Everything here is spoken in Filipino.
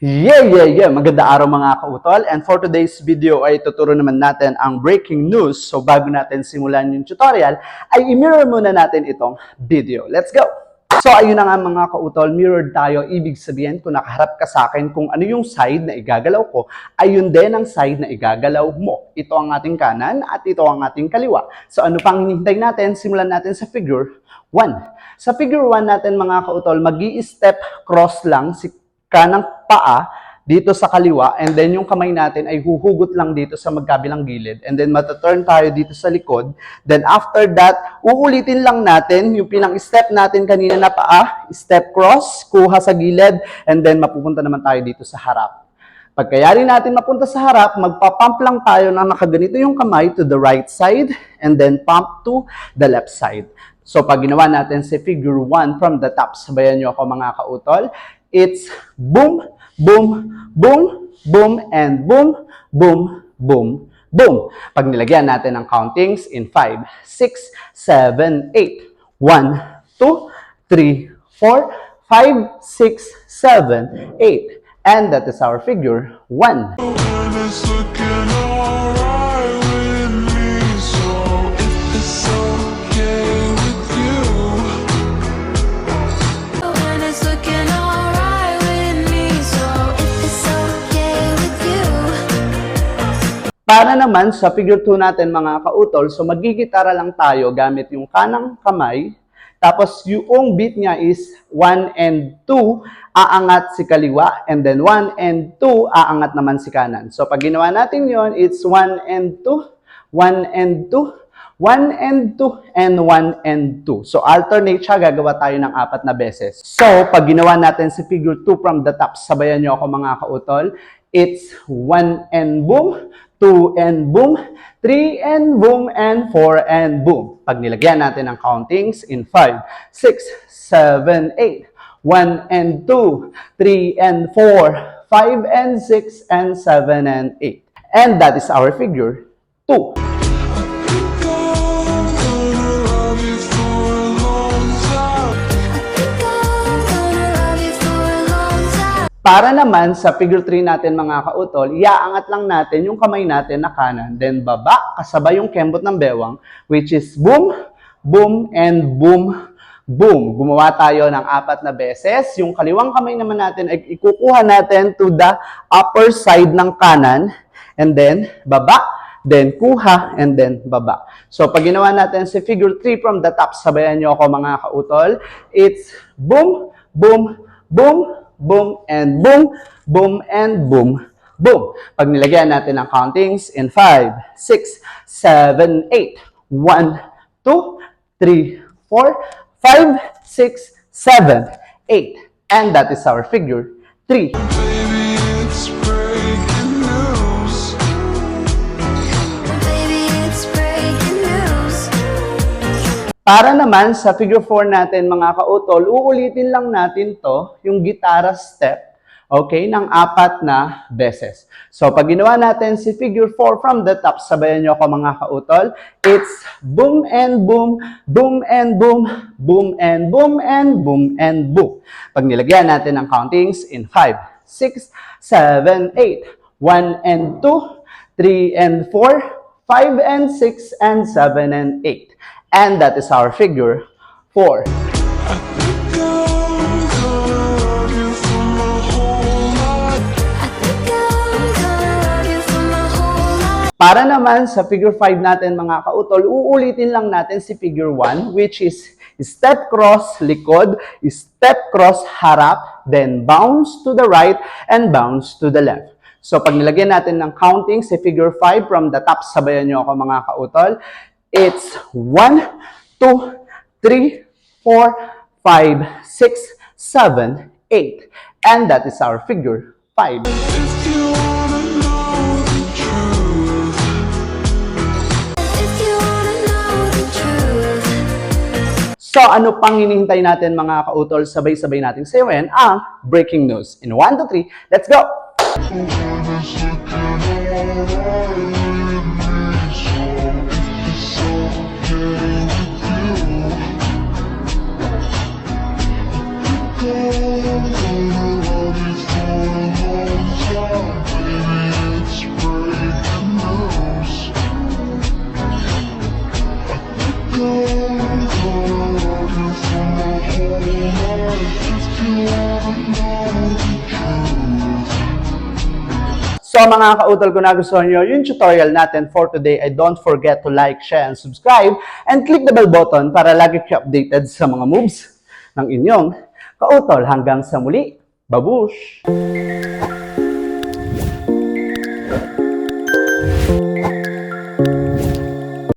Maganda araw mga kautol. And for today's video ay tuturo naman natin ang breaking news. So bago natin simulan yung tutorial, ay i-mirror muna natin itong video. Let's go! So ayun na nga mga kautol, mirrored tayo. Ibig sabihin kung nakaharap ka sa akin kung ano yung side na igagalaw ko, ayun din ang side na igagalaw mo. Ito ang ating kanan at ito ang ating kaliwa. So ano pang hinihintay natin? Simulan natin sa figure 1. Sa figure 1 natin mga kautol, mag-i-step cross lang si kanang paa dito sa kaliwa, and then yung kamay natin ay huhugot lang dito sa magkabilang gilid, and then mataturn tayo dito sa likod. Then after that, uulitin lang natin yung pinang-step natin kanina na paa, step cross, kuha sa gilid, and then mapupunta naman tayo dito sa harap. Pagkayari natin mapunta sa harap, magpa-pump lang tayo na nakaganito yung kamay to the right side, and then pump to the left side. So pag ginawa natin si figure 1 from the top, sabayan nyo ako mga kautol, it's boom, boom, boom, boom, and boom, boom, boom, boom. Pag nilagyan natin ang countings in 5, 6, 7, 8. 1, 2, 3, 4, 5, 6, 7, 8. And that is our figure 1. Para naman sa figure 2 natin mga kautol, so magigitara lang tayo gamit yung kanang kamay. Tapos yung beat niya is 1 and 2, aangat si kaliwa. And then 1 and 2, aangat naman si kanan. So pag ginawa natin yon, it's 1 and 2, 1 and 2, 1 and 2, and 1 and 2. So alternate siya, gagawa tayo ng 4 na beses. So pag ginawa natin si figure 2 from the top, sabayan nyo ako mga kautol, it's 1 and boom, 2 and boom, 3 and boom, and 4 and boom. Pag nilagyan natin ang countings in 5, 6, 7, 8, 1 and 2, 3 and 4, 5 and 6, and 7 and 8. And that is our figure 2. Para naman sa figure 3 natin mga kautol, iaangat lang natin yung kamay natin na kanan, then baba, kasabay yung kembot ng bewang, which is boom, boom, and boom, boom. Gumawa tayo ng 4 na beses. Yung kaliwang kamay naman natin ay ikukuha natin to the upper side ng kanan, and then baba, then kuha, and then baba. So pag ginawa natin si figure 3 from the top, sabayan nyo ako mga kautol, it's boom, boom, boom, boom, and boom, boom, and boom, boom. Pag nilagyan natin ang countings in 5, 6, 7, 8. 1, 2, 3, 4, 5, 6, 7, 8. And that is our figure 3. Para naman sa figure 4 natin mga kautol, uulitin lang natin to, yung gitara step, okay, ng 4 na beses. So pag ginawa natin si figure 4 from the top, sabayan nyo ako mga kautol, it's boom and boom, boom and boom, boom and boom, and boom and boom. Pag nilagyan natin ang countings in 5, 6, 7, 8, 1 and 2, 3 and 4, 5 and 6, and 7 and 8. And that is our figure 4. Para naman sa figure 5 natin mga kautol, uulitin lang natin si figure 1, which is step cross likod, step cross harap, then bounce to the right, and bounce to the left. So pag nilagyan natin ng counting si figure 5 from the top, sabayan nyo ako mga kautol, it's 1, 2, 3, 4, 5, 6, 7, 8. And that is our figure 5. So ano pang hinihintay natin mga kautol? Sabay-sabay natin sayawan ang breaking news. In 1, 2, 3, let's go! mga kautol, kung nagustuhan nyo yung tutorial natin for today, ay don't forget to like, share, and subscribe, and click the bell button para lagi kayo updated sa mga moves ng inyong kautol. Hanggang sa muli, babush!